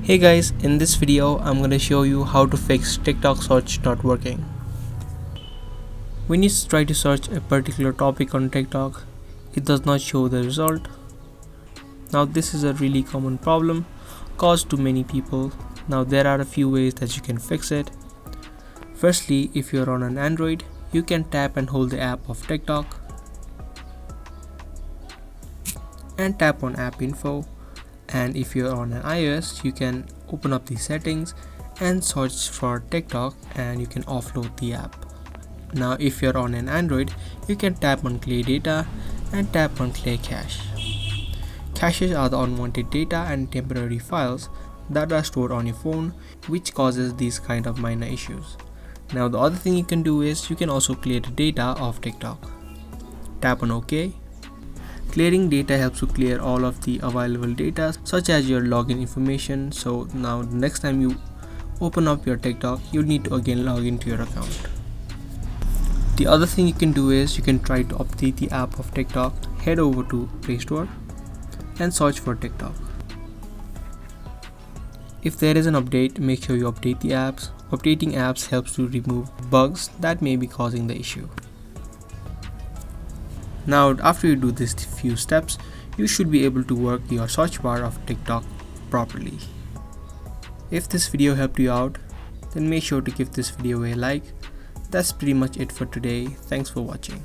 Hey guys, in this video I'm gonna show you how to fix TikTok search not working. When you try to search a particular topic on TikTok, it does not show the result. Now this is a really common problem caused to many people. Now there are a few ways that you can fix it. Firstly, if you're on an Android, you can tap and hold the app of TikTok and tap on app info. And if you're on an iOS, you can open up the settings and search for TikTok and you can offload the app. Now if you're on an Android, you can tap on clear data and tap on clear cache. Caches are the unwanted data and temporary files that are stored on your phone, which causes these kind of minor issues. Now the other thing you can do is you can also clear the data of TikTok. Tap on OK. Clearing data helps you clear all of the available data such as your login information. So now the next time you open up your TikTok, you need to again log into your account. The other thing you can do is you can try to update the app of TikTok. Head over to Play Store and search for TikTok. If there is an update, make sure you update the apps. Updating apps helps to remove bugs that may be causing the issue. Now after you do these few steps, you should be able to work your search bar of TikTok properly. If this video helped you out, then make sure to give this video a like. That's pretty much it for today. Thanks for watching.